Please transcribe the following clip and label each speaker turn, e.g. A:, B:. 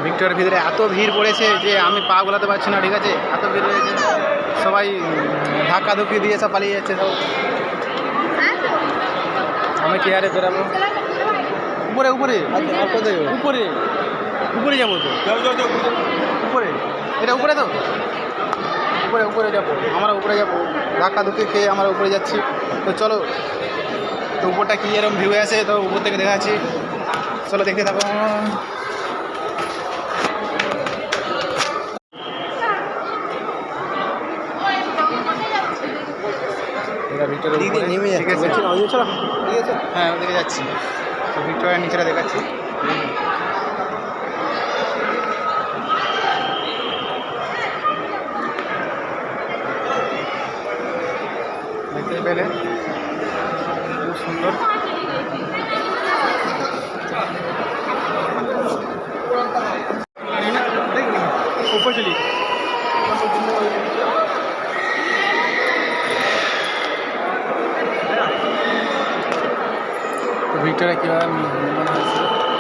A: ভিক্টোরিয়ার ভিতরে এত ভিড় পড়েছে যে আমি পা গোলাতে পারছি না, ঠিক আছে, এত ভিড় রয়েছে, সবাই ধাক্কাধুক্কি দিয়ে সব পালিয়ে যাচ্ছে সব। আমি কি আরে বেরাবো উপরে উপরে উপরে উপরে যাবো তো, উপরে, এটা উপরে তো, উপরে উপরে যাবো, আমরা উপরে যাবো, ধাক্কাধুক্কি খেয়ে আমরা উপরে যাচ্ছি। তো চলো, তো উপরটা কী এরকম ভিউ আছে, তো উপর থেকে দেখাচ্ছি, চলো দেখতে থাকো। হ্যাঁ ওদিকে যাচ্ছি, তো ভিক্টোরিয়ার নিচেটা দেখাচ্ছি। দেখতে পেলে খুব সুন্দর। উপর চলি ভিক্টোরিয়া কীভাবে মনে হয়েছে